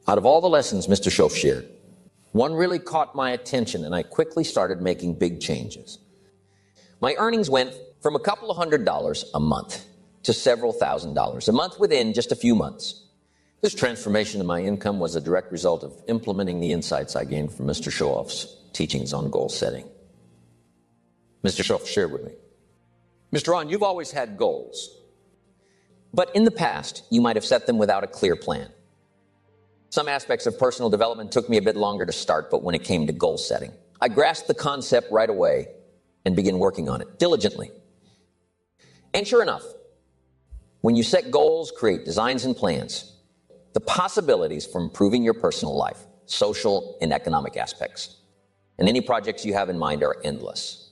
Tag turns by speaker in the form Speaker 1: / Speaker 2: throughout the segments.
Speaker 1: Out of all the lessons Mr. Schoaf shared, one really caught my attention, and I quickly started making big changes. My earnings went from a couple of $100s a month to several $1,000s a month within just a few months. This transformation in my income was a direct result of implementing the insights I gained from Mr. Schoaf's teachings on goal setting. Mr. Schoaf shared with me, Mr. Rohn, you've always had goals, but in the past, you might have set them without a clear plan. Some aspects of personal development took me a bit longer to start, but when it came to goal setting, I grasped the concept right away and began working on it diligently. And sure enough, when you set goals, create designs and plans, the possibilities for improving your personal life, social and economic aspects, and any projects you have in mind are endless.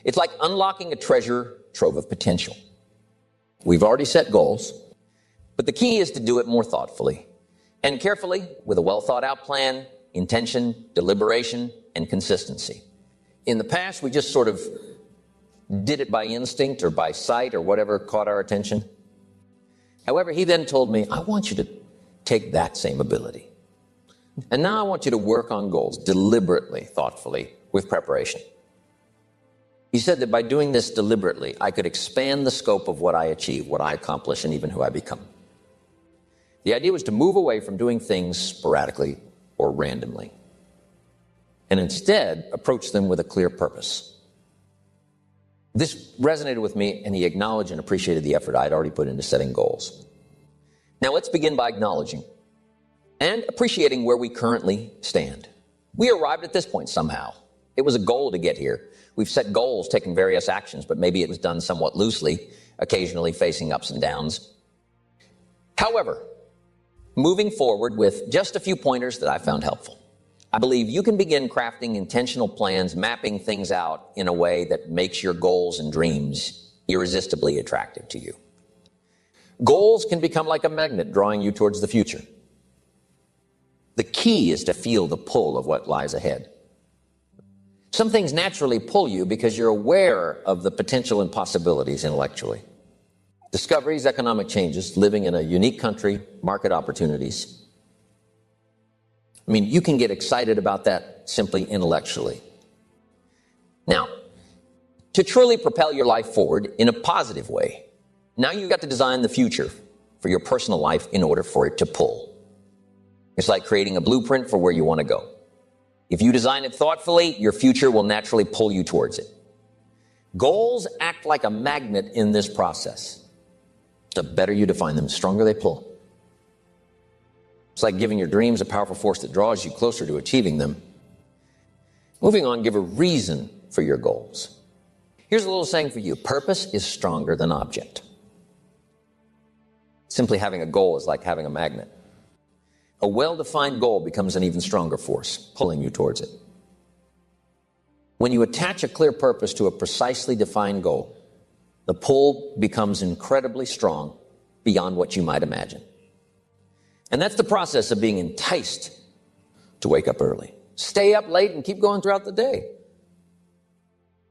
Speaker 1: It's like unlocking a treasure trove of potential. We've already set goals, but the key is to do it more thoughtfully and carefully with a well-thought-out plan, intention, deliberation, and consistency. In the past, we just sort of did it by instinct or by sight or whatever caught our attention. However, he then told me, I want you to take that same ability. And now I want you to work on goals deliberately, thoughtfully, with preparation. He said that by doing this deliberately, I could expand the scope of what I achieve, what I accomplish, and even who I become. The idea was to move away from doing things sporadically or randomly, and instead approach them with a clear purpose. This resonated with me, and he acknowledged and appreciated the effort I'd already put into setting goals. Now let's begin by acknowledging and appreciating where we currently stand. We arrived at this point somehow. It was a goal to get here. We've set goals, taken various actions, but maybe it was done somewhat loosely, occasionally facing ups and downs. However, moving forward with just a few pointers that I found helpful, I believe you can begin crafting intentional plans, mapping things out in a way that makes your goals and dreams irresistibly attractive to you. Goals can become like a magnet drawing you towards the future. The key is to feel the pull of what lies ahead. Some things naturally pull you because you're aware of the potential and possibilities intellectually. Discoveries, economic changes, living in a unique country, market opportunities. I mean, you can get excited about that simply intellectually. Now, to truly propel your life forward in a positive way, now you've got to design the future for your personal life in order for it to pull. It's like creating a blueprint for where you want to go. If you design it thoughtfully, your future will naturally pull you towards it. Goals act like a magnet in this process. The better you define them, the stronger they pull. It's like giving your dreams a powerful force that draws you closer to achieving them. Moving on, give a reason for your goals. Here's a little saying for you. Purpose is stronger than object. Simply having a goal is like having a magnet. A well-defined goal becomes an even stronger force, pulling you towards it. When you attach a clear purpose to a precisely defined goal, the pull becomes incredibly strong beyond what you might imagine. And that's the process of being enticed to wake up early, stay up late, and keep going throughout the day.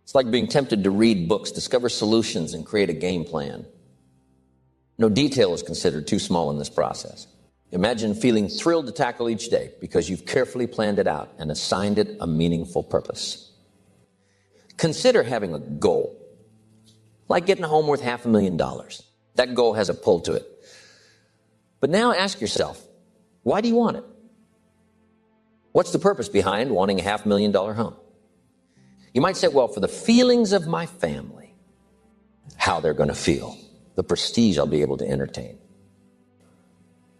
Speaker 1: It's like being tempted to read books, discover solutions, and create a game plan. No detail is considered too small in this process. Imagine feeling thrilled to tackle each day because you've carefully planned it out and assigned it a meaningful purpose. Consider having a goal, like getting a home worth $500,000. That goal has a pull to it. But now ask yourself, why do you want it? What's the purpose behind wanting a $500,000 home? You might say, well, for the feelings of my family, how they're going to feel, the prestige I'll be able to entertain.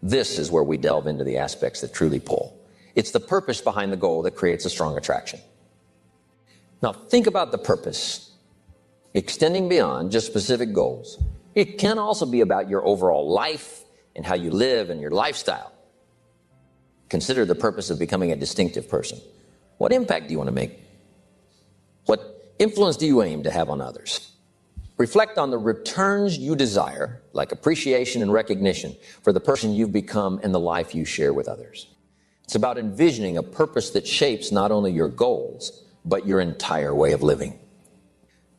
Speaker 1: This is where we delve into the aspects that truly pull. It's the purpose behind the goal that creates a strong attraction. Now think about the purpose, extending beyond just specific goals. It can also be about your overall life and how you live and your lifestyle. Consider the purpose of becoming a distinctive person. What impact do you want to make? What influence do you aim to have on others? Reflect on the returns you desire, like appreciation and recognition for the person you've become and the life you share with others. It's about envisioning a purpose that shapes not only your goals, but your entire way of living.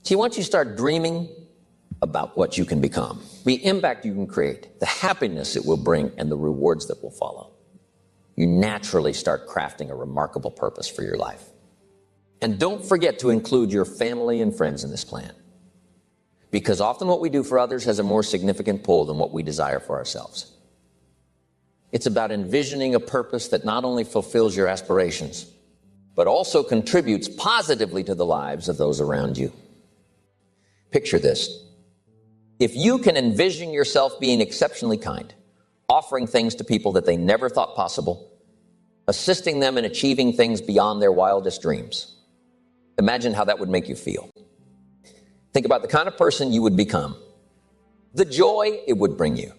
Speaker 1: See, once you start dreaming about what you can become, the impact you can create, the happiness it will bring, and the rewards that will follow, you naturally start crafting a remarkable purpose for your life. And don't forget to include your family and friends in this plan, because often what we do for others has a more significant pull than what we desire for ourselves. It's about envisioning a purpose that not only fulfills your aspirations, but also contributes positively to the lives of those around you. Picture this. If you can envision yourself being exceptionally kind, offering things to people that they never thought possible, assisting them in achieving things beyond their wildest dreams, imagine how that would make you feel. Think about the kind of person you would become, the joy it would bring you.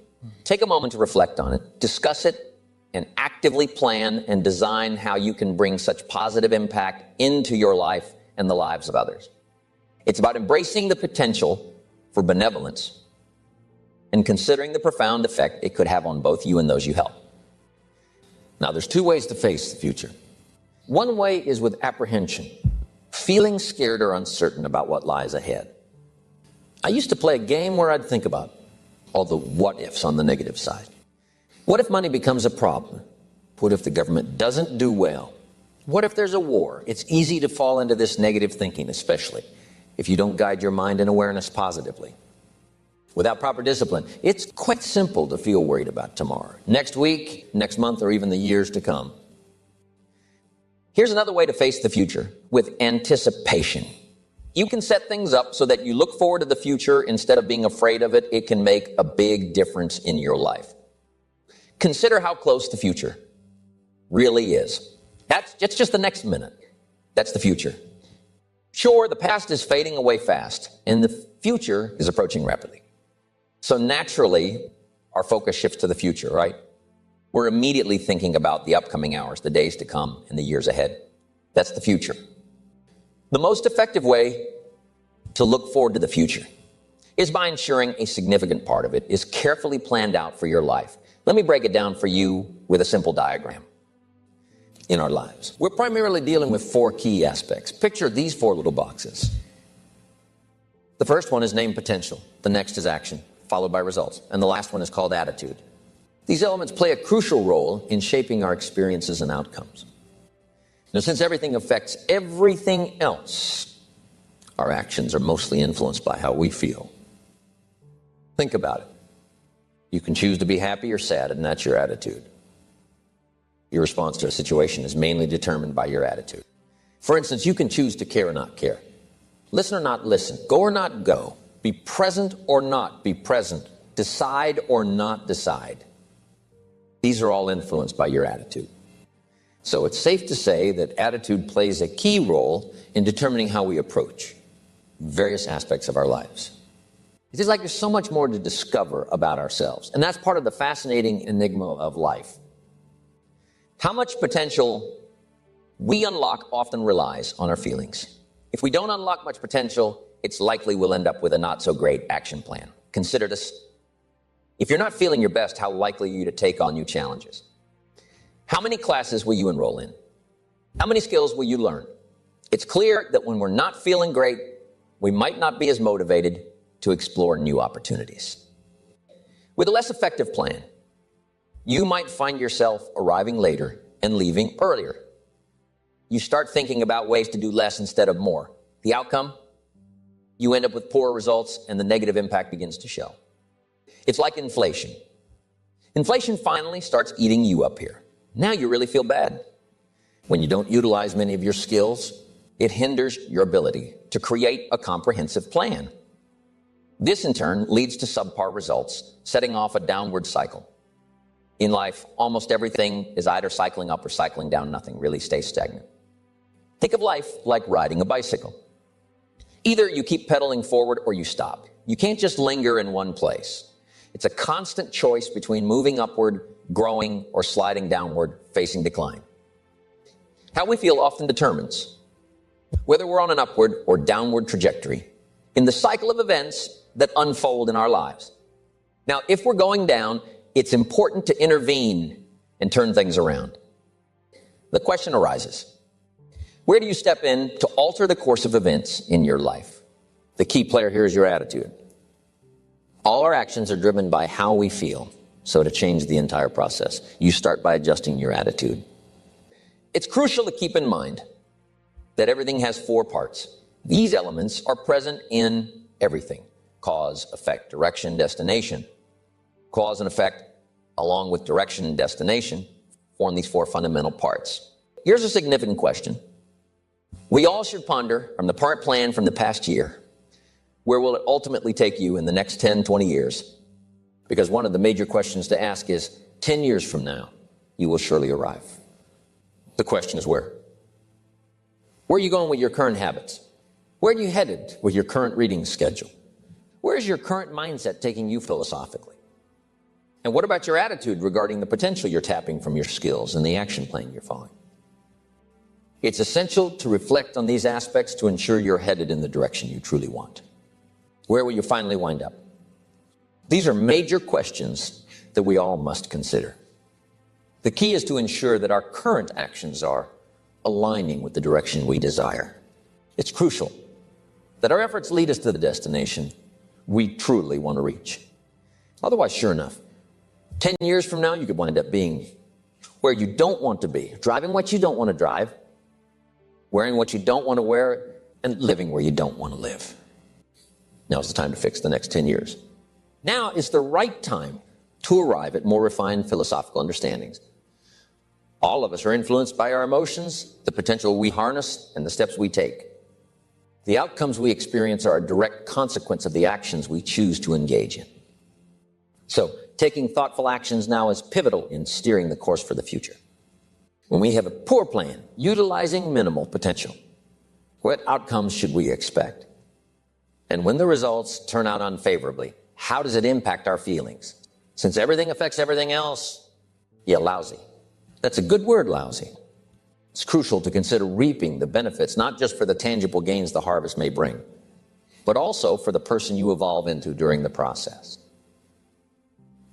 Speaker 1: Take a moment to reflect on it, discuss it, and actively plan and design how you can bring such positive impact into your life and the lives of others. It's about embracing the potential for benevolence and considering the profound effect it could have on both you and those you help. Now, there's two ways to face the future. One way is with apprehension, feeling scared or uncertain about what lies ahead. I used to play a game where I'd think about all the what-ifs on the negative side. What if money becomes a problem? What if the government doesn't do well? What if there's a war? It's easy to fall into this negative thinking, especially if you don't guide your mind and awareness positively. Without proper discipline, it's quite simple to feel worried about tomorrow, next week, next month, or even the years to come. Here's another way to face the future, with anticipation. You can set things up so that you look forward to the future instead of being afraid of it. It can make a big difference in your life. Consider how close the future really is. It's just the next minute. That's the future. Sure, the past is fading away fast, and the future is approaching rapidly. So naturally, our focus shifts to the future, right? We're immediately thinking about the upcoming hours, the days to come, and the years ahead. That's the future. The most effective way to look forward to the future is by ensuring a significant part of it is carefully planned out for your life. Let me break it down for you with a simple diagram. In our lives, we're primarily dealing with four key aspects. Picture these four little boxes. The first one is named potential. The next is action, followed by results. And the last one is called attitude. These elements play a crucial role in shaping our experiences and outcomes. Now, since everything affects everything else, our actions are mostly influenced by how we feel. Think about it. You can choose to be happy or sad, and that's your attitude. Your response to a situation is mainly determined by your attitude. For instance, you can choose to care or not care. Listen or not listen. Go or not go. Be present or not be present. Decide or not decide. These are all influenced by your attitude. So it's safe to say that attitude plays a key role in determining how we approach various aspects of our lives. It is like there's so much more to discover about ourselves, and that's part of the fascinating enigma of life. How much potential we unlock often relies on our feelings. If we don't unlock much potential, it's likely we'll end up with a not-so-great action plan. Consider this. If you're not feeling your best, how likely are you to take on new challenges? How many classes will you enroll in? How many skills will you learn? It's clear that when we're not feeling great, we might not be as motivated to explore new opportunities. With a less effective plan, you might find yourself arriving later and leaving earlier. You start thinking about ways to do less instead of more. The outcome? You end up with poor results and the negative impact begins to show. It's like inflation. Inflation finally starts eating you up here. Now you really feel bad. When you don't utilize many of your skills, it hinders your ability to create a comprehensive plan. This in turn leads to subpar results, setting off a downward cycle. In life, almost everything is either cycling up or cycling down. Nothing really stays stagnant. Think of life like riding a bicycle. Either you keep pedaling forward or you stop. You can't just linger in one place. It's a constant choice between moving upward, growing, or sliding downward, facing decline. How we feel often determines whether we're on an upward or downward trajectory in the cycle of events that unfold in our lives. Now, if we're going down, it's important to intervene and turn things around. The question arises, where do you step in to alter the course of events in your life? The key player here is your attitude. All our actions are driven by how we feel. So to change the entire process, you start by adjusting your attitude. It's crucial to keep in mind that everything has 4 parts. These elements are present in everything: cause, effect, direction, destination. Cause and effect, along with direction and destination, form these 4 fundamental parts. Here's a significant question. We all should ponder from the part plan from the past year, where will it ultimately take you in the next 10, 20 years? Because one of the major questions to ask is, 10 years from now, you will surely arrive. The question is where? Where are you going with your current habits? Where are you headed with your current reading schedule? Where is your current mindset taking you philosophically? And what about your attitude regarding the potential you're tapping from your skills and the action plan you're following? It's essential to reflect on these aspects to ensure you're headed in the direction you truly want. Where will you finally wind up? These are major questions that we all must consider. The key is to ensure that our current actions are aligning with the direction we desire. It's crucial that our efforts lead us to the destination we truly want to reach. Otherwise, sure enough, 10 years from now, you could wind up being where you don't want to be, driving what you don't want to drive, wearing what you don't want to wear, and living where you don't want to live. Now's the time to fix the next 10 years. Now is the right time to arrive at more refined philosophical understandings. All of us are influenced by our emotions, the potential we harness, and the steps we take. The outcomes we experience are a direct consequence of the actions we choose to engage in. So, taking thoughtful actions now is pivotal in steering the course for the future. When we have a poor plan, utilizing minimal potential, what outcomes should we expect? And when the results turn out unfavorably, how does it impact our feelings? Since everything affects everything else, yeah, lousy. That's a good word, lousy. It's crucial to consider reaping the benefits, not just for the tangible gains the harvest may bring, but also for the person you evolve into during the process.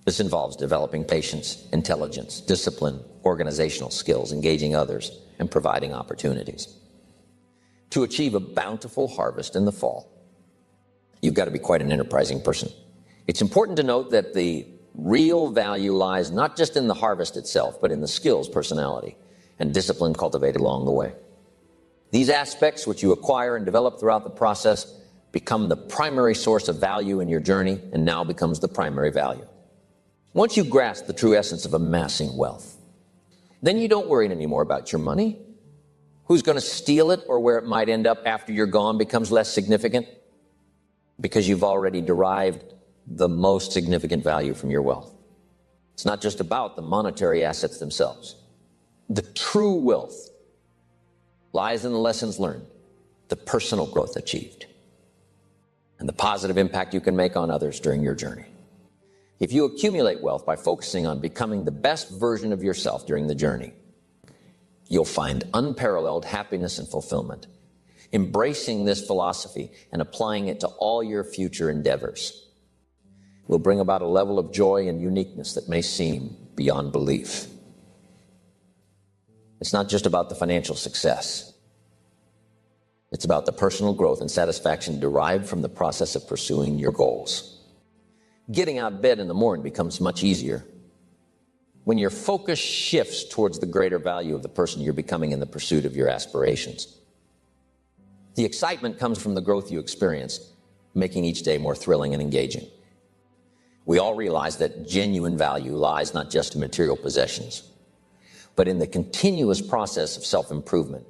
Speaker 1: This involves developing patience, intelligence, discipline, organizational skills, engaging others, and providing opportunities. To achieve a bountiful harvest in the fall, you've got to be quite an enterprising person. It's important to note that the real value lies not just in the harvest itself, but in the skills, personality, and discipline cultivated along the way. These aspects, which you acquire and develop throughout the process, become the primary source of value in your journey, and now becomes the primary value. Once you grasp the true essence of amassing wealth, then you don't worry anymore about your money. Who's going to steal it or where it might end up after you're gone becomes less significant, because you've already derived the most significant value from your wealth. It's not just about the monetary assets themselves. The true wealth lies in the lessons learned, the personal growth achieved, and the positive impact you can make on others during your journey. If you accumulate wealth by focusing on becoming the best version of yourself during the journey, you'll find unparalleled happiness and fulfillment. Embracing this philosophy and applying it to all your future endeavors will bring about a level of joy and uniqueness that may seem beyond belief. It's not just about the financial success. It's about the personal growth and satisfaction derived from the process of pursuing your goals. Getting out of bed in the morning becomes much easier when your focus shifts towards the greater value of the person you're becoming in the pursuit of your aspirations. The excitement comes from the growth you experience, making each day more thrilling and engaging. We all realize that genuine value lies not just in material possessions, but in the continuous process of self-improvement,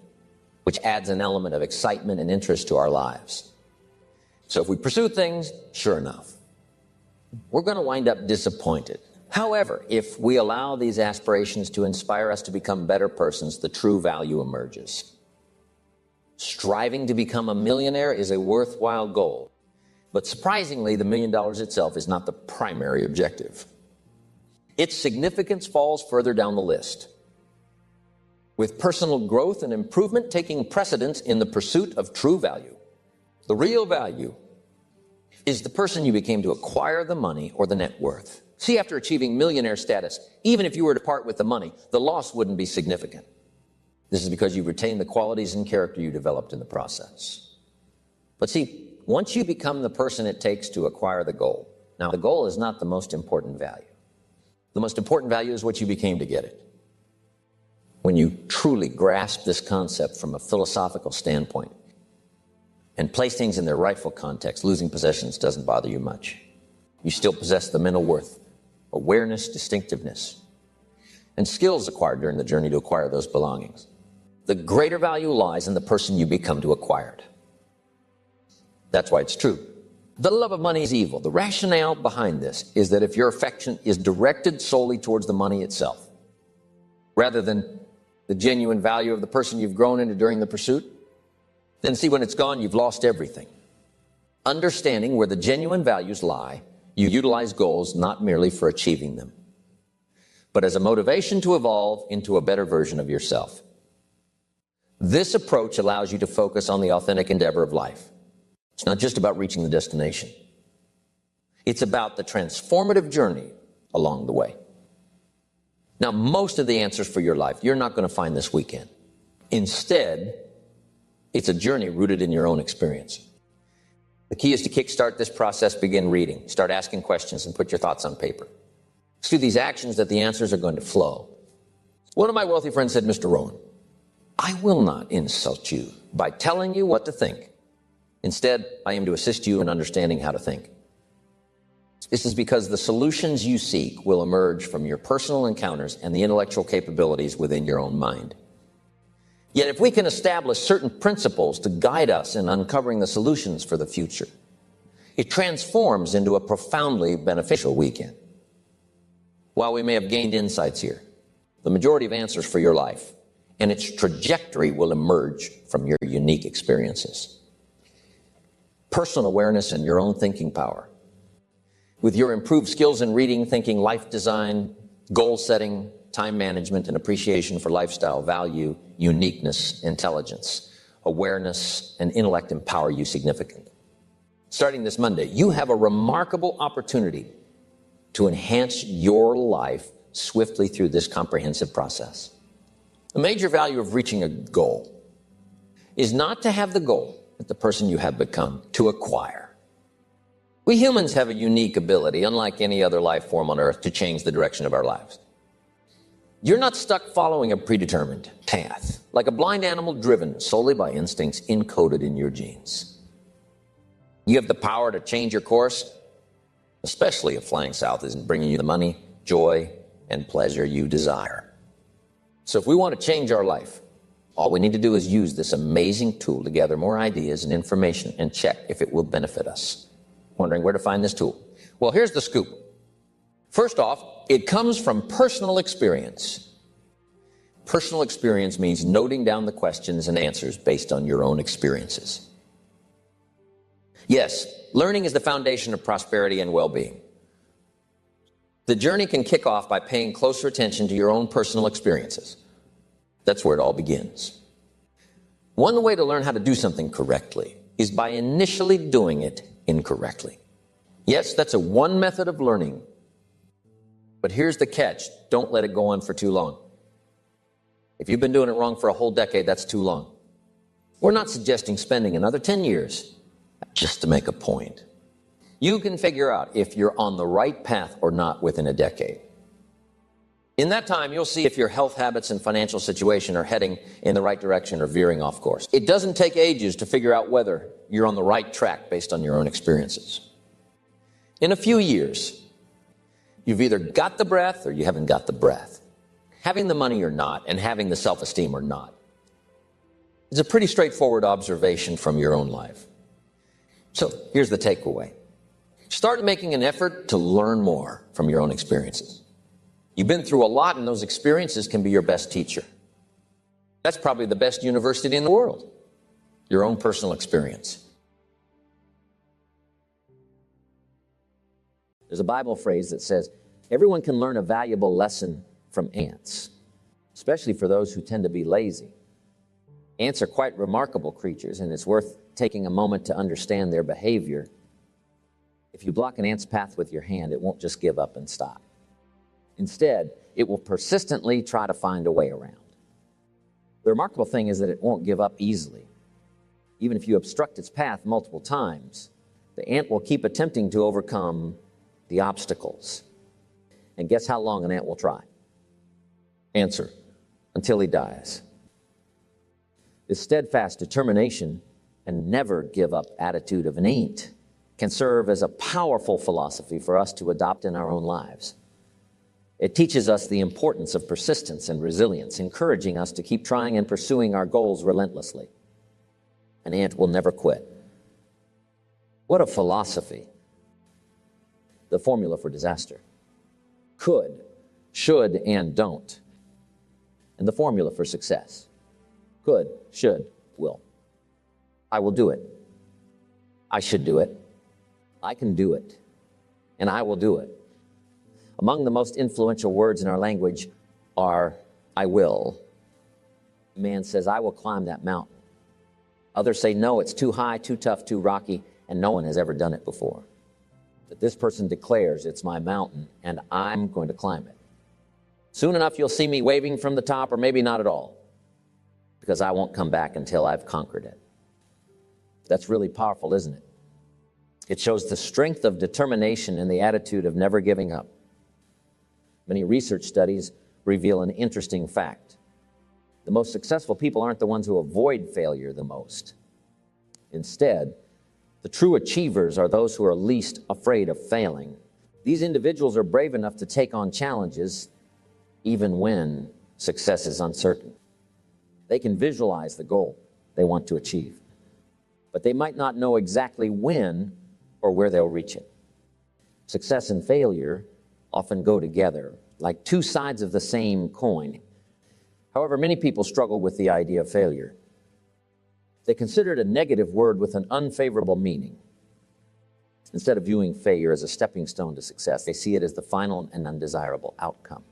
Speaker 1: which adds an element of excitement and interest to our lives. So if we pursue things, sure enough, we're going to wind up disappointed. However, if we allow these aspirations to inspire us to become better persons, the true value emerges. Striving to become a millionaire is a worthwhile goal. But surprisingly, the $1 million itself is not the primary objective. Its significance falls further down the list, with personal growth and improvement taking precedence in the pursuit of true value. The real value is the person you became to acquire the money or the net worth. See, after achieving millionaire status, even if you were to part with the money, the loss wouldn't be significant. This is because you retained the qualities and character you developed in the process. But see, once you become the person it takes to acquire the goal, now the goal is not the most important value. The most important value is what you became to get it. When you truly grasp this concept from a philosophical standpoint and place things in their rightful context, losing possessions doesn't bother you much. You still possess the mental worth, awareness, distinctiveness, and skills acquired during the journey to acquire those belongings. The greater value lies in the person you become to acquire it. That's why it's true. The love of money is evil. The rationale behind this is that if your affection is directed solely towards the money itself, rather than the genuine value of the person you've grown into during the pursuit, then see, when it's gone, you've lost everything. Understanding where the genuine values lie, you utilize goals not merely for achieving them, but as a motivation to evolve into a better version of yourself. This approach allows you to focus on the authentic endeavor of life. It's not just about reaching the destination. It's about the transformative journey along the way. Now, most of the answers for your life, you're not going to find this weekend. Instead, it's a journey rooted in your own experience. The key is to kickstart this process, begin reading, start asking questions, and put your thoughts on paper. It's through these actions that the answers are going to flow. One of my wealthy friends said, "Mr. Rohn, I will not insult you by telling you what to think. Instead, I aim to assist you in understanding how to think. This is because the solutions you seek will emerge from your personal encounters and the intellectual capabilities within your own mind. Yet if we can establish certain principles to guide us in uncovering the solutions for the future, it transforms into a profoundly beneficial weekend. While we may have gained insights here, the majority of answers for your life and its trajectory will emerge from your unique experiences. Personal awareness and your own thinking power. With your improved skills in reading, thinking, life design, goal setting, time management, and appreciation for lifestyle value, uniqueness, intelligence, awareness, and intellect empower you significantly. Starting this Monday, you have a remarkable opportunity to enhance your life swiftly through this comprehensive process. The major value of reaching a goal is not to have the goal that the person you have become to acquire. We humans have a unique ability, unlike any other life form on earth, to change the direction of our lives. You're not stuck following a predetermined path, like a blind animal driven solely by instincts encoded in your genes. You have the power to change your course, especially if flying south isn't bringing you the money, joy, and pleasure you desire. So if we want to change our life, all we need to do is use this amazing tool to gather more ideas and information and check if it will benefit us. Wondering where to find this tool? Well, here's the scoop. First off, it comes from personal experience. Personal experience means noting down the questions and answers based on your own experiences. Yes, learning is the foundation of prosperity and well-being. The journey can kick off by paying closer attention to your own personal experiences. That's where it all begins. One way to learn how to do something correctly is by initially doing it incorrectly. Yes, that's one method of learning. But here's the catch. Don't let it go on for too long. If you've been doing it wrong for a whole decade, that's too long. We're not suggesting spending another 10 years just to make a point. You can figure out if you're on the right path or not within a decade. In that time, you'll see if your health habits and financial situation are heading in the right direction or veering off course. It doesn't take ages to figure out whether you're on the right track based on your own experiences. In a few years, you've either got the breath or you haven't got the breath. Having the money or not, and having the self-esteem or not. It's a pretty straightforward observation from your own life. So here's the takeaway. Start making an effort to learn more from your own experiences. You've been through a lot, and those experiences can be your best teacher. That's probably the best university in the world, your own personal experience. There's a Bible phrase that says, everyone can learn a valuable lesson from ants, especially for those who tend to be lazy. Ants are quite remarkable creatures, and it's worth taking a moment to understand their behavior. If you block an ant's path with your hand, it won't just give up and stop. Instead, it will persistently try to find a way around. The remarkable thing is that it won't give up easily. Even if you obstruct its path multiple times, the ant will keep attempting to overcome the obstacles. And guess how long an ant will try? Answer: until he dies. This steadfast determination and never give up attitude of an ant can serve as a powerful philosophy for us to adopt in our own lives. It teaches us the importance of persistence and resilience, encouraging us to keep trying and pursuing our goals relentlessly. An ant will never quit. What a philosophy. The formula for disaster: could, should, and don't. And the formula for success: could, should, will. I will do it. I should do it. I can do it. And I will do it. Among the most influential words in our language are I will. A man says, I will climb that mountain. Others say, no, it's too high, too tough, too rocky, and no one has ever done it before. But this person declares, it's my mountain, and I'm going to climb it. Soon enough, you'll see me waving from the top, or maybe not at all, because I won't come back until I've conquered it. That's really powerful, isn't it? It shows the strength of determination and the attitude of never giving up. Many research studies reveal an interesting fact. The most successful people aren't the ones who avoid failure the most. Instead, the true achievers are those who are least afraid of failing. These individuals are brave enough to take on challenges even when success is uncertain. They can visualize the goal they want to achieve, but they might not know exactly when or where they'll reach it. Success and failure often go together, like two sides of the same coin. However, many people struggle with the idea of failure. They consider it a negative word with an unfavorable meaning. Instead of viewing failure as a stepping stone to success, they see it as the final and undesirable outcome.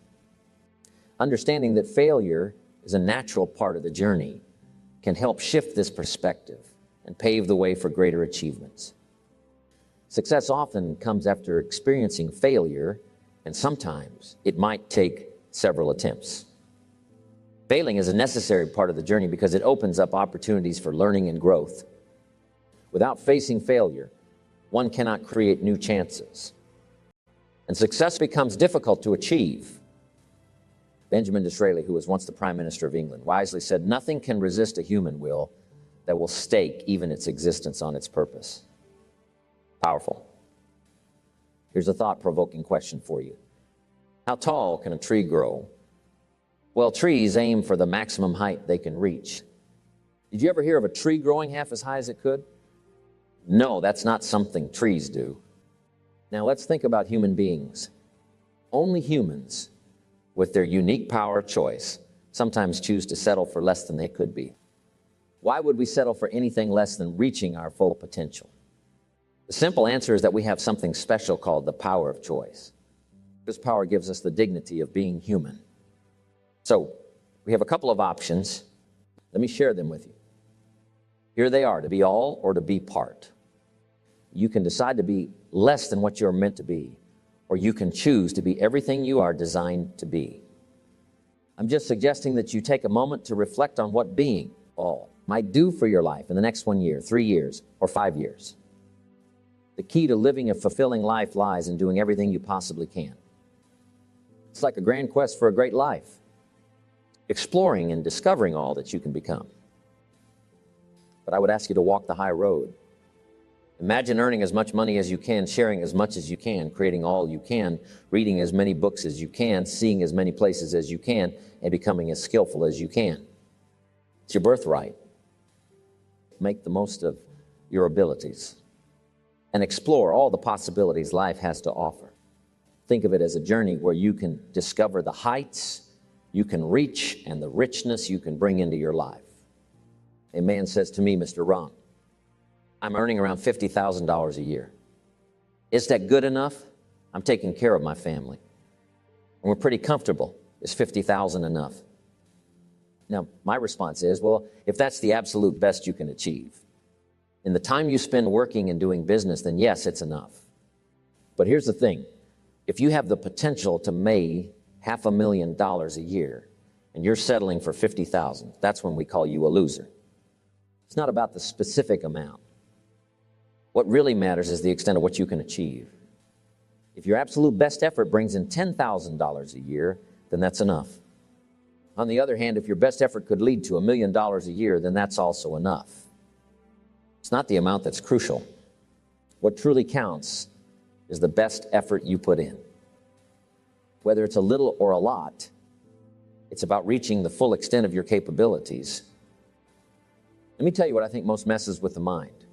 Speaker 1: Understanding that failure is a natural part of the journey can help shift this perspective and pave the way for greater achievements. Success often comes after experiencing failure, and sometimes it might take several attempts. Failing is a necessary part of the journey because it opens up opportunities for learning and growth. Without facing failure, one cannot create new chances. And success becomes difficult to achieve. Benjamin Disraeli, who was once the Prime Minister of England, wisely said, nothing can resist a human will that will stake even its existence on its purpose. Powerful. Here's a thought-provoking question for you. How tall can a tree grow? Well, trees aim for the maximum height they can reach. Did you ever hear of a tree growing half as high as it could? No, that's not something trees do. Now let's think about human beings. Only humans, with their unique power of choice, sometimes choose to settle for less than they could be. Why would we settle for anything less than reaching our full potential? The simple answer is that we have something special called the power of choice. This power gives us the dignity of being human. So, we have a couple of options. Let me share them with you. Here they are: to be all or to be part. You can decide to be less than what you're meant to be, or you can choose to be everything you are designed to be. I'm just suggesting that you take a moment to reflect on what being all might do for your life in the next 1 year, 3 years, or 5 years. The key to living a fulfilling life lies in doing everything you possibly can. It's like a grand quest for a great life, exploring and discovering all that you can become. But I would ask you to walk the high road. Imagine earning as much money as you can, sharing as much as you can, creating all you can, reading as many books as you can, seeing as many places as you can, and becoming as skillful as you can. It's your birthright. Make the most of your abilities and explore all the possibilities life has to offer. Think of it as a journey where you can discover the heights you can reach and the richness you can bring into your life. A man says to me, Mr. Rohn, I'm earning around $50,000 a year. Is that good enough? I'm taking care of my family, and we're pretty comfortable. Is $50,000 enough? Now, my response is, well, if that's the absolute best you can achieve, in the time you spend working and doing business, then yes, it's enough. But here's the thing. If you have the potential to make $500,000 a year and you're settling for $50,000, that's when we call you a loser. It's not about the specific amount. What really matters is the extent of what you can achieve. If your absolute best effort brings in $10,000 a year, then that's enough. On the other hand, if your best effort could lead to $1 million a year, then that's also enough. It's not the amount that's crucial. What truly counts is the best effort you put in. Whether it's a little or a lot, it's about reaching the full extent of your capabilities. Let me tell you what I think most messes with the mind.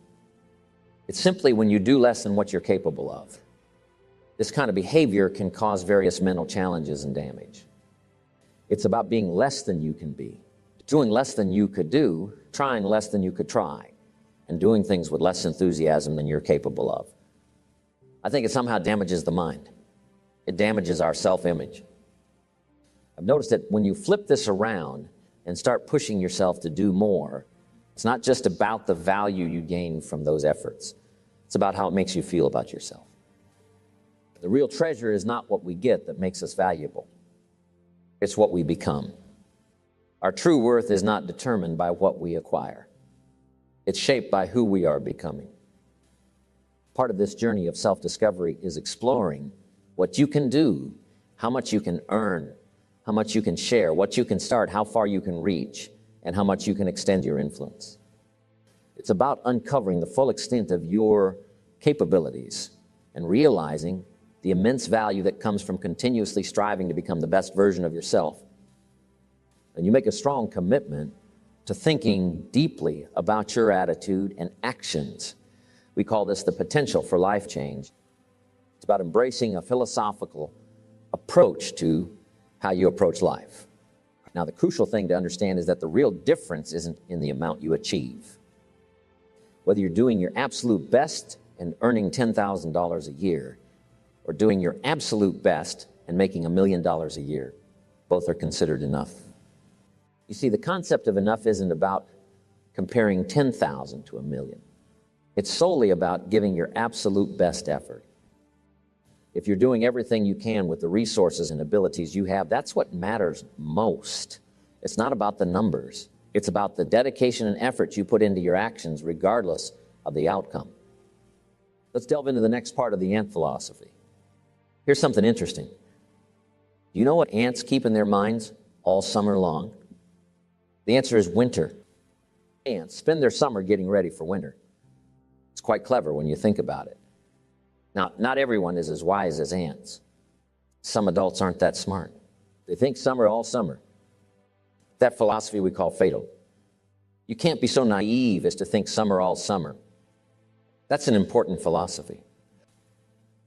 Speaker 1: It's simply when you do less than what you're capable of. This kind of behavior can cause various mental challenges and damage. It's about being less than you can be, doing less than you could do, trying less than you could try, and doing things with less enthusiasm than you're capable of. I think it somehow damages the mind. It damages our self-image. I've noticed that when you flip this around and start pushing yourself to do more, it's not just about the value you gain from those efforts. It's about how it makes you feel about yourself. The real treasure is not what we get that makes us valuable. It's what we become. Our true worth is not determined by what we acquire. It's shaped by who we are becoming. Part of this journey of self-discovery is exploring what you can do, how much you can earn, how much you can share, what you can start, how far you can reach, and how much you can extend your influence. It's about uncovering the full extent of your capabilities and realizing the immense value that comes from continuously striving to become the best version of yourself. And you make a strong commitment to thinking deeply about your attitude and actions. We call this the potential for life change. It's about embracing a philosophical approach to how you approach life. Now, the crucial thing to understand is that the real difference isn't in the amount you achieve. Whether you're doing your absolute best and earning $10,000 a year, or doing your absolute best and making $1 million a year, both are considered enough. You see, the concept of enough isn't about comparing 10,000 to 1 million. It's solely about giving your absolute best effort. If you're doing everything you can with the resources and abilities you have, that's what matters most. It's not about the numbers. It's about the dedication and effort you put into your actions regardless of the outcome. Let's delve into the next part of the ant philosophy. Here's something interesting. Do you know what ants keep in their minds all summer long? The answer is winter. Ants spend their summer getting ready for winter. It's quite clever when you think about it. Now, not everyone is as wise as ants. Some adults aren't that smart. They think summer all summer. That philosophy we call fatal. You can't be so naive as to think summer all summer. That's an important philosophy.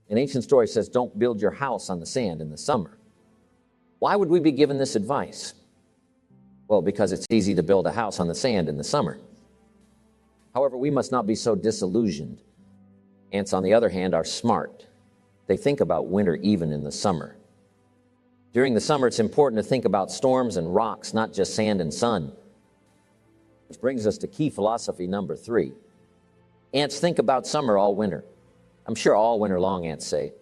Speaker 1: An ancient story says, don't build your house on the sand in the summer. Why would we be given this advice? Well, because it's easy to build a house on the sand in the summer. However, we must not be so disillusioned. Ants, on the other hand, are smart. They think about winter even in the summer. During the summer, it's important to think about storms and rocks, not just sand and sun. Which brings us to key philosophy number 3. Ants think about summer all winter. I'm sure all winter long ants say,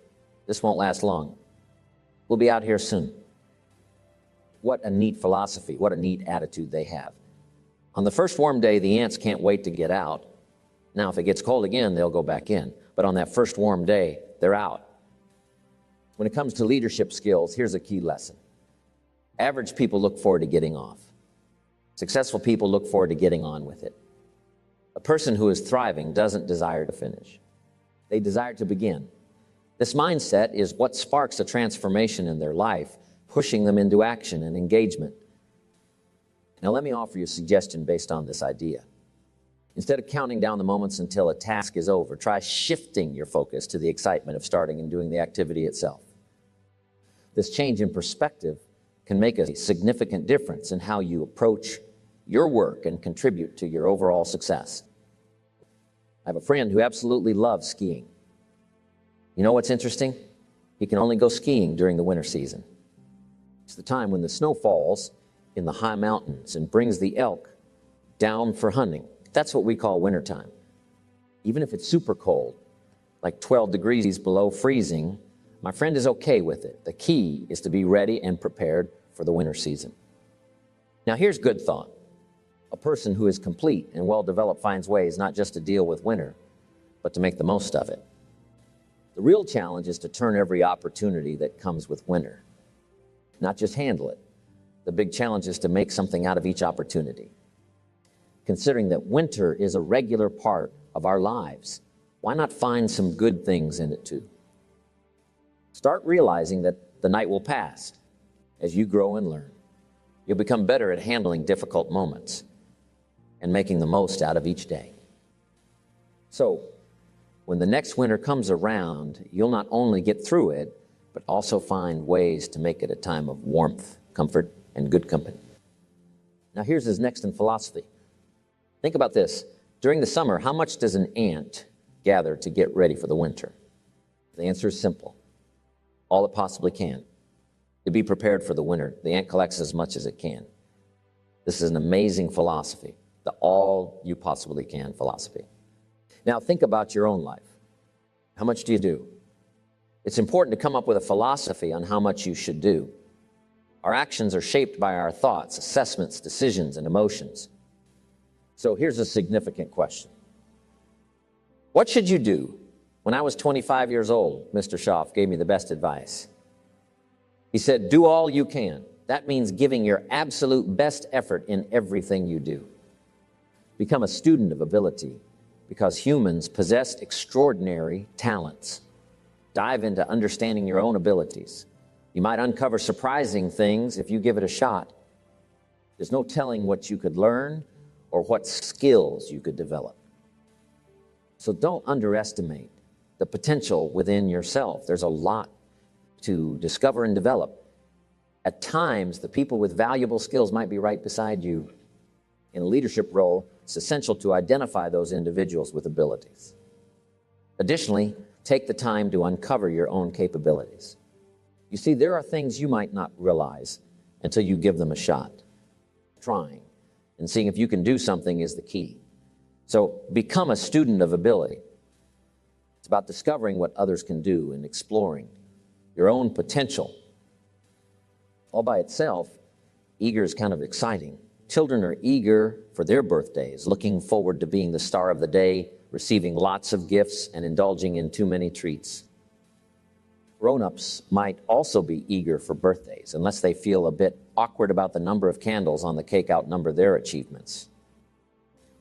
Speaker 1: this won't last long. We'll be out here soon. What a neat philosophy, what a neat attitude they have. On the first warm day, the ants can't wait to get out. Now, if it gets cold again, they'll go back in. But on that first warm day, they're out. When it comes to leadership skills, here's a key lesson. Average people look forward to getting off. Successful people look forward to getting on with it. A person who is thriving doesn't desire to finish. They desire to begin. This mindset is what sparks a transformation in their life, pushing them into action and engagement. Now, let me offer you a suggestion based on this idea. Instead of counting down the moments until a task is over, try shifting your focus to the excitement of starting and doing the activity itself. This change in perspective can make a significant difference in how you approach your work and contribute to your overall success. I have a friend who absolutely loves skiing. You know what's interesting? He can only go skiing during the winter season. It's the time when the snow falls in the high mountains and brings the elk down for hunting. That's what we call wintertime. Even if it's super cold, like 12 degrees below freezing, my friend is okay with it. The key is to be ready and prepared for the winter season. Now, here's good thought. A person who is complete and well-developed finds ways not just to deal with winter, but to make the most of it. The real challenge is to turn every opportunity that comes with winter, not just handle it. The big challenge is to make something out of each opportunity. Considering that winter is a regular part of our lives, why not find some good things in it too? Start realizing that the night will pass as you grow and learn. You'll become better at handling difficult moments and making the most out of each day. So, when the next winter comes around, you'll not only get through it, but also find ways to make it a time of warmth, comfort, and good company. Now here's his next in philosophy. Think about this. During the summer, how much does an ant gather to get ready for the winter? The answer is simple. All it possibly can. To be prepared for the winter, the ant collects as much as it can. This is an amazing philosophy, the all you possibly can philosophy. Now think about your own life. How much do you do? It's important to come up with a philosophy on how much you should do. Our actions are shaped by our thoughts, assessments, decisions, and emotions. So here's a significant question. What should you do? When I was 25 years old, Mr. Schaff gave me the best advice. He said, do all you can. That means giving your absolute best effort in everything you do. Become a student of ability, because humans possess extraordinary talents. Dive into understanding your own abilities. You might uncover surprising things if you give it a shot. There's no telling what you could learn or what skills you could develop. So don't underestimate the potential within yourself. There's a lot to discover and develop. At times, the people with valuable skills might be right beside you. In a leadership role, it's essential to identify those individuals with abilities. Additionally, take the time to uncover your own capabilities. You see, there are things you might not realize until you give them a shot. Trying and seeing if you can do something is the key. So become a student of ability. It's about discovering what others can do and exploring your own potential. All by itself, eager is kind of exciting. Children are eager for their birthdays, looking forward to being the star of the day, receiving lots of gifts, and indulging in too many treats. Grown-ups might also be eager for birthdays, unless they feel a bit awkward about the number of candles on the cake outnumber their achievements.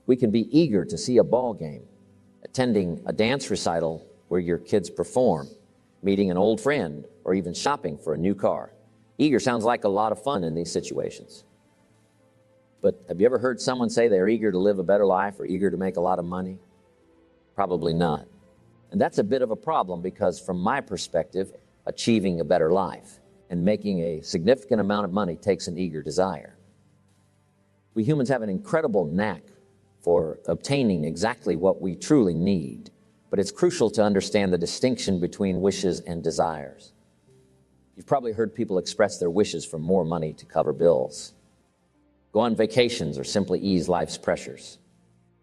Speaker 1: We can be eager to see a ball game, attending a dance recital where your kids perform, meeting an old friend, or even shopping for a new car. Eager sounds like a lot of fun in these situations. But have you ever heard someone say they're eager to live a better life or eager to make a lot of money? Probably not. And that's a bit of a problem because from my perspective, achieving a better life and making a significant amount of money takes an eager desire. We humans have an incredible knack for obtaining exactly what we truly need, but it's crucial to understand the distinction between wishes and desires. You've probably heard people express their wishes for more money to cover bills, go on vacations, or simply ease life's pressures.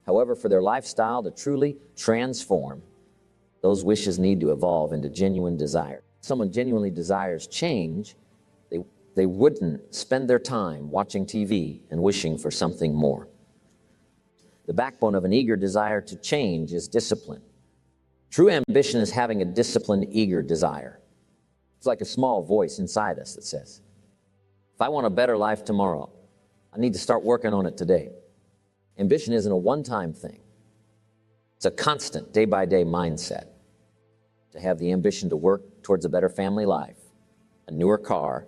Speaker 1: However, for their lifestyle to truly transform, those wishes need to evolve into genuine desire. If someone genuinely desires change, they wouldn't spend their time watching TV and wishing for something more. The backbone of an eager desire to change is discipline. True ambition is having a disciplined, eager desire. It's like a small voice inside us that says, if I want a better life tomorrow, I need to start working on it today. Ambition isn't a one-time thing. It's a constant, day-by-day mindset. To have the ambition to work towards a better family life, a newer car,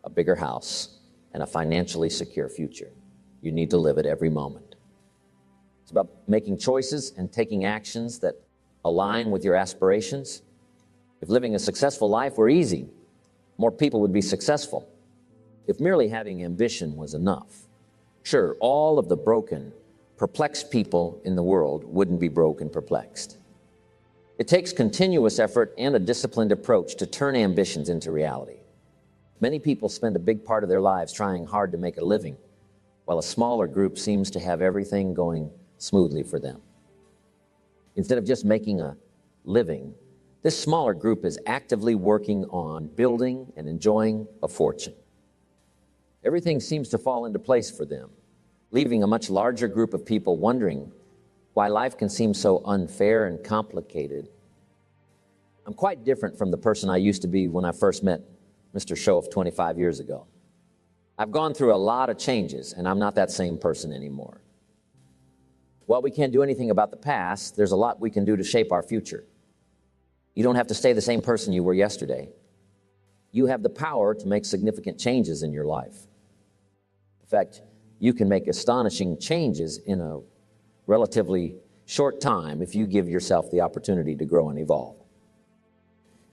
Speaker 1: a bigger house, and a financially secure future. You need to live it every moment. It's about making choices and taking actions that align with your aspirations. If living a successful life were easy, more people would be successful. If merely having ambition was enough, sure, all of the broken, perplexed people in the world wouldn't be broke and perplexed. It takes continuous effort and a disciplined approach to turn ambitions into reality. Many people spend a big part of their lives trying hard to make a living, while a smaller group seems to have everything going smoothly for them. Instead of just making a living, this smaller group is actively working on building and enjoying a fortune. Everything seems to fall into place for them, leaving a much larger group of people wondering why life can seem so unfair and complicated. I'm quite different from the person I used to be when I first met Mr. Shoaff 25 years ago. I've gone through a lot of changes, and I'm not that same person anymore. While we can't do anything about the past, there's a lot we can do to shape our future. You don't have to stay the same person you were yesterday. You have the power to make significant changes in your life. In fact, you can make astonishing changes in a relatively short time if you give yourself the opportunity to grow and evolve.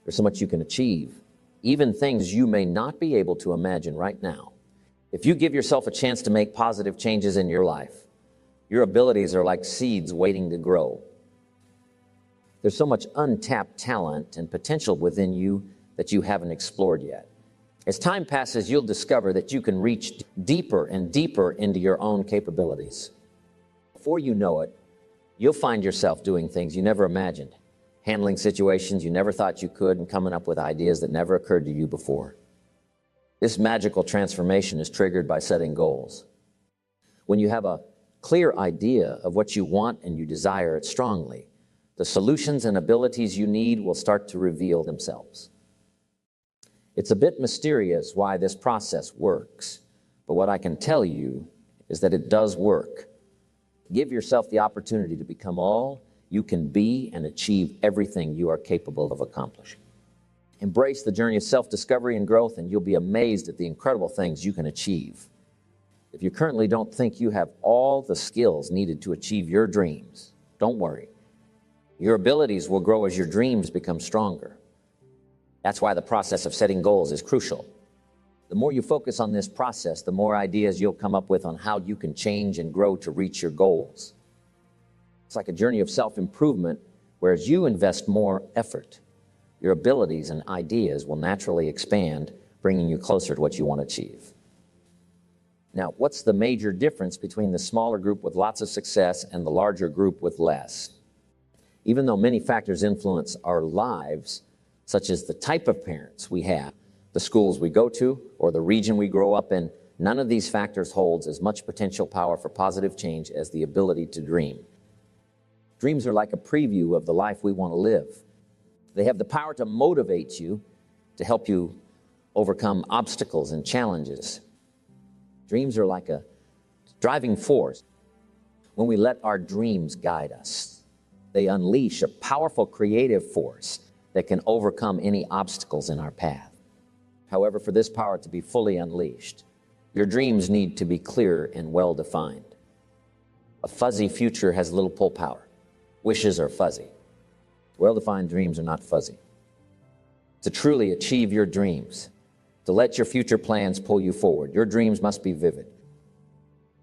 Speaker 1: There's so much you can achieve, even things you may not be able to imagine right now. If you give yourself a chance to make positive changes in your life, your abilities are like seeds waiting to grow. There's so much untapped talent and potential within you that you haven't explored yet. As time passes, you'll discover that you can reach deeper and deeper into your own capabilities. Before you know it, you'll find yourself doing things you never imagined, handling situations you never thought you could, and coming up with ideas that never occurred to you before. This magical transformation is triggered by setting goals. When you have a clear idea of what you want and you desire it strongly, the solutions and abilities you need will start to reveal themselves. It's a bit mysterious why this process works, but what I can tell you is that it does work. Give yourself the opportunity to become all you can be and achieve everything you are capable of accomplishing. Embrace the journey of self-discovery and growth, and you'll be amazed at the incredible things you can achieve. If you currently don't think you have all the skills needed to achieve your dreams, don't worry. Your abilities will grow as your dreams become stronger. That's why the process of setting goals is crucial. The more you focus on this process, the more ideas you'll come up with on how you can change and grow to reach your goals. It's like a journey of self-improvement, where as you invest more effort, your abilities and ideas will naturally expand, bringing you closer to what you want to achieve. Now, what's the major difference between the smaller group with lots of success and the larger group with less? Even though many factors influence our lives, such as the type of parents we have, the schools we go to, or the region we grow up in, none of these factors holds as much potential power for positive change as the ability to dream. Dreams are like a preview of the life we want to live. They have the power to motivate you, to help you overcome obstacles and challenges. Dreams are like a driving force. When we let our dreams guide us, they unleash a powerful creative force that can overcome any obstacles in our path. However, for this power to be fully unleashed, your dreams need to be clear and well-defined. A fuzzy future has little pull power. Wishes are fuzzy. Well-defined dreams are not fuzzy. To truly achieve your dreams, to let your future plans pull you forward, your dreams must be vivid.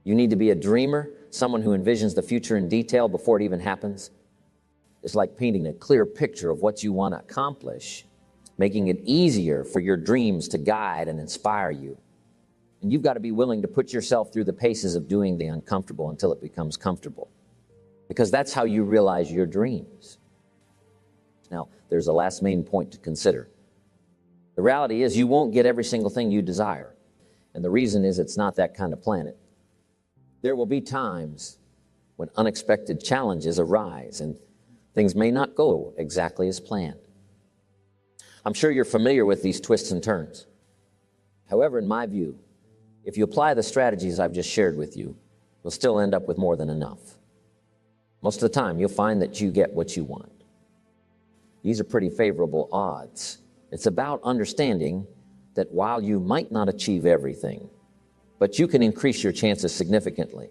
Speaker 1: You need to be a dreamer, someone who envisions the future in detail before it even happens. It's like painting a clear picture of what you want to accomplish, making it easier for your dreams to guide and inspire you. And you've got to be willing to put yourself through the paces of doing the uncomfortable until it becomes comfortable, because that's how you realize your dreams. Now, there's a last main point to consider. The reality is you won't get every single thing you desire, and the reason is it's not that kind of planet. There will be times when unexpected challenges arise and things may not go exactly as planned. I'm sure you're familiar with these twists and turns. However, in my view, if you apply the strategies I've just shared with you, you'll still end up with more than enough. Most of the time, you'll find that you get what you want. These are pretty favorable odds. It's about understanding that while you might not achieve everything, but you can increase your chances significantly.